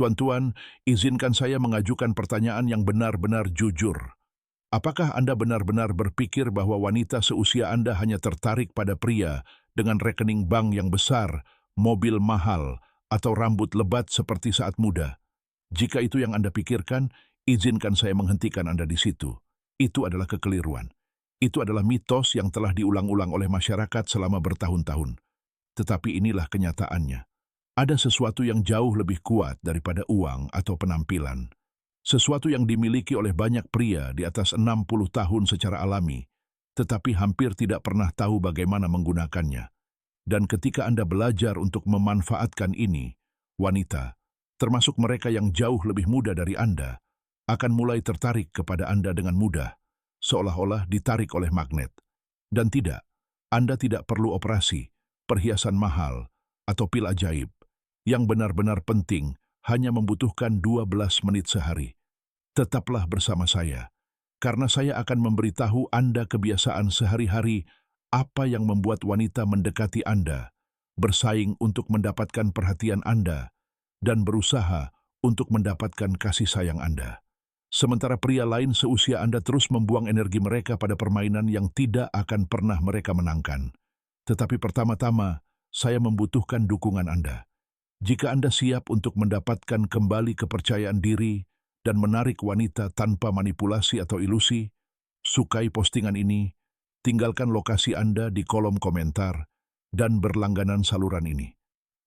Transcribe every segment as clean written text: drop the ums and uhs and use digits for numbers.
Tuan-tuan, izinkan saya mengajukan pertanyaan yang benar-benar jujur. Apakah Anda benar-benar berpikir bahwa wanita seusia Anda hanya tertarik pada pria dengan rekening bank yang besar, mobil mahal, atau rambut lebat seperti saat muda? Jika itu yang Anda pikirkan, izinkan saya menghentikan Anda di situ. Itu adalah kekeliruan. Itu adalah mitos yang telah diulang-ulang oleh masyarakat selama bertahun-tahun. Tetapi inilah kenyataannya. Ada sesuatu yang jauh lebih kuat daripada uang atau penampilan. Sesuatu yang dimiliki oleh banyak pria di atas 60 tahun secara alami, tetapi hampir tidak pernah tahu bagaimana menggunakannya. Dan ketika Anda belajar untuk memanfaatkan ini, wanita, termasuk mereka yang jauh lebih muda dari Anda, akan mulai tertarik kepada Anda dengan mudah, seolah-olah ditarik oleh magnet. Dan tidak, Anda tidak perlu operasi, perhiasan mahal, atau pil ajaib. Yang benar-benar penting hanya membutuhkan 12 menit sehari. Tetaplah bersama saya, karena saya akan memberitahu Anda kebiasaan sehari-hari apa yang membuat wanita mendekati Anda, bersaing untuk mendapatkan perhatian Anda, dan berusaha untuk mendapatkan kasih sayang Anda. Sementara pria lain seusia Anda terus membuang energi mereka pada permainan yang tidak akan pernah mereka menangkan. Tetapi pertama-tama, saya membutuhkan dukungan Anda. Jika Anda siap untuk mendapatkan kembali kepercayaan diri dan menarik wanita tanpa manipulasi atau ilusi, sukai postingan ini, tinggalkan lokasi Anda di kolom komentar, dan berlangganan saluran ini.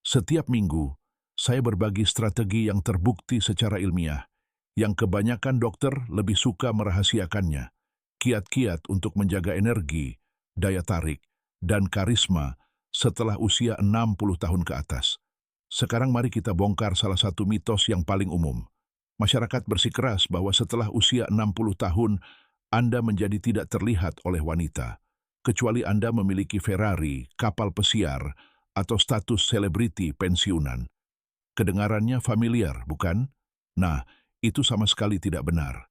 Setiap minggu, saya berbagi strategi yang terbukti secara ilmiah, yang kebanyakan dokter lebih suka merahasiakannya, kiat-kiat untuk menjaga energi, daya tarik, dan karisma setelah usia 60 tahun ke atas. Sekarang mari kita bongkar salah satu mitos yang paling umum. Masyarakat bersikeras bahwa setelah usia 60 tahun, Anda menjadi tidak terlihat oleh wanita, kecuali Anda memiliki Ferrari, kapal pesiar, atau status selebriti pensiunan. Kedengarannya familiar, bukan? Nah, itu sama sekali tidak benar.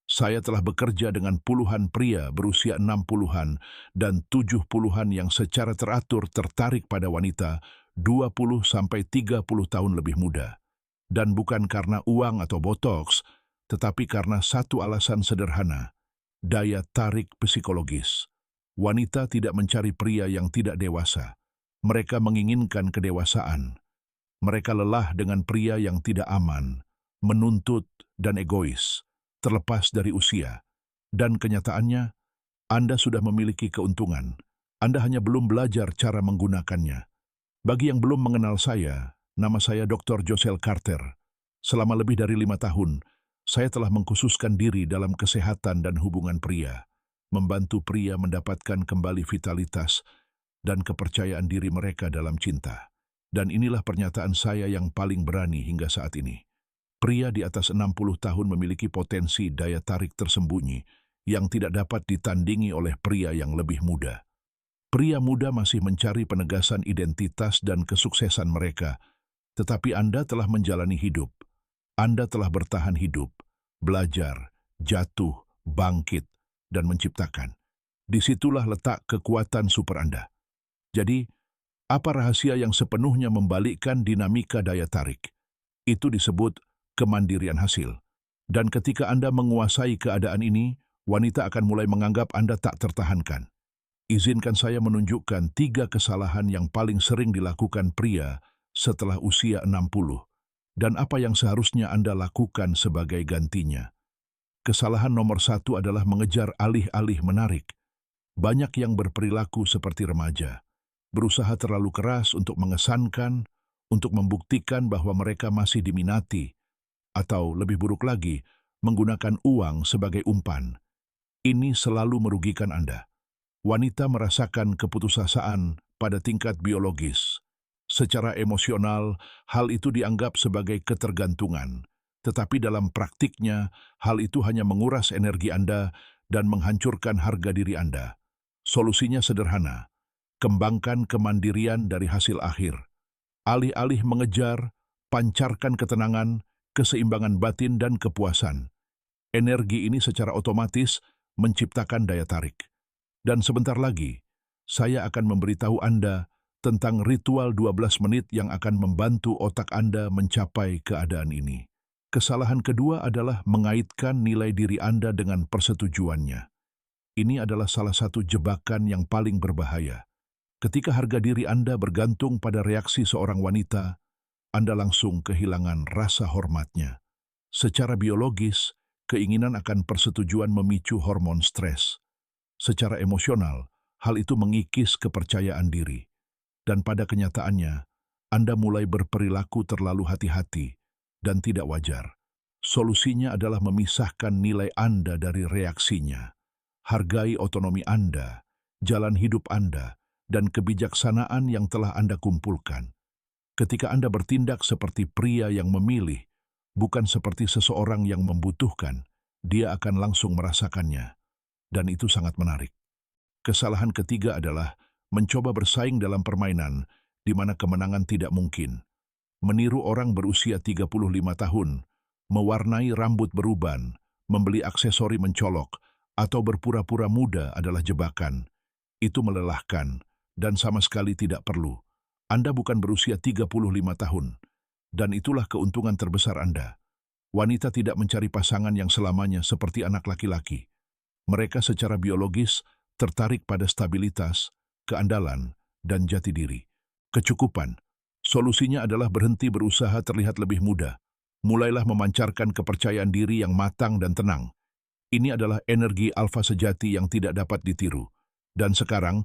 Saya telah bekerja dengan puluhan pria berusia 60-an dan 70-an yang secara teratur tertarik pada wanita 20-30 tahun lebih muda. Dan bukan karena uang atau botox, tetapi karena satu alasan sederhana, daya tarik psikologis. Wanita tidak mencari pria yang tidak dewasa. Mereka menginginkan kedewasaan. Mereka lelah dengan pria yang tidak aman, menuntut, dan egois, terlepas dari usia. Dan kenyataannya, Anda sudah memiliki keuntungan. Anda hanya belum belajar cara menggunakannya. Bagi yang belum mengenal saya, nama saya Dr. Josel Carter. Selama lebih dari 5 tahun, saya telah mengkhususkan diri dalam kesehatan dan hubungan pria, membantu pria mendapatkan kembali vitalitas dan kepercayaan diri mereka dalam cinta. Dan inilah pernyataan saya yang paling berani hingga saat ini. Pria di atas 60 tahun memiliki potensi daya tarik tersembunyi yang tidak dapat ditandingi oleh pria yang lebih muda. Pria muda masih mencari penegasan identitas dan kesuksesan mereka, tetapi Anda telah menjalani hidup. Anda telah bertahan hidup, belajar, jatuh, bangkit, dan menciptakan. Disitulah letak kekuatan super Anda. Jadi, apa rahasia yang sepenuhnya membalikkan dinamika daya tarik? Itu disebut kemandirian hasil. Dan ketika Anda menguasai keadaan ini, wanita akan mulai menganggap Anda tak tertahankan. Izinkan saya menunjukkan 3 kesalahan yang paling sering dilakukan pria setelah usia 60, dan apa yang seharusnya Anda lakukan sebagai gantinya. Kesalahan nomor 1 adalah mengejar alih-alih menarik. Banyak yang berperilaku seperti remaja, berusaha terlalu keras untuk mengesankan, untuk membuktikan bahwa mereka masih diminati, atau lebih buruk lagi, menggunakan uang sebagai umpan. Ini selalu merugikan Anda. Wanita merasakan keputusasaan pada tingkat biologis. Secara emosional, hal itu dianggap sebagai ketergantungan. Tetapi dalam praktiknya, hal itu hanya menguras energi Anda dan menghancurkan harga diri Anda. Solusinya sederhana. Kembangkan kemandirian dari hasil akhir. Alih-alih mengejar, pancarkan ketenangan, keseimbangan batin, dan kepuasan. Energi ini secara otomatis menciptakan daya tarik. Dan sebentar lagi, saya akan memberitahu Anda tentang ritual 12 menit yang akan membantu otak Anda mencapai keadaan ini. Kesalahan kedua adalah mengaitkan nilai diri Anda dengan persetujuannya. Ini adalah salah satu jebakan yang paling berbahaya. Ketika harga diri Anda bergantung pada reaksi seorang wanita, Anda langsung kehilangan rasa hormatnya. Secara biologis, keinginan akan persetujuan memicu hormon stres. Secara emosional, hal itu mengikis kepercayaan diri. Dan pada kenyataannya, Anda mulai berperilaku terlalu hati-hati dan tidak wajar. Solusinya adalah memisahkan nilai Anda dari reaksinya. Hargai otonomi Anda, jalan hidup Anda, dan kebijaksanaan yang telah Anda kumpulkan. Ketika Anda bertindak seperti pria yang memilih, bukan seperti seseorang yang membutuhkan, dia akan langsung merasakannya. Dan itu sangat menarik. Kesalahan ketiga adalah mencoba bersaing dalam permainan di mana kemenangan tidak mungkin. Meniru orang berusia 35 tahun, mewarnai rambut beruban, membeli aksesori mencolok, atau berpura-pura muda adalah jebakan. Itu melelahkan dan sama sekali tidak perlu. Anda bukan berusia 35 tahun, dan itulah keuntungan terbesar Anda. Wanita tidak mencari pasangan yang selamanya seperti anak laki-laki. Mereka secara biologis tertarik pada stabilitas, keandalan, dan jati diri. Kecukupan. Solusinya adalah berhenti berusaha terlihat lebih muda. Mulailah memancarkan kepercayaan diri yang matang dan tenang. Ini adalah energi alfa sejati yang tidak dapat ditiru. Dan sekarang,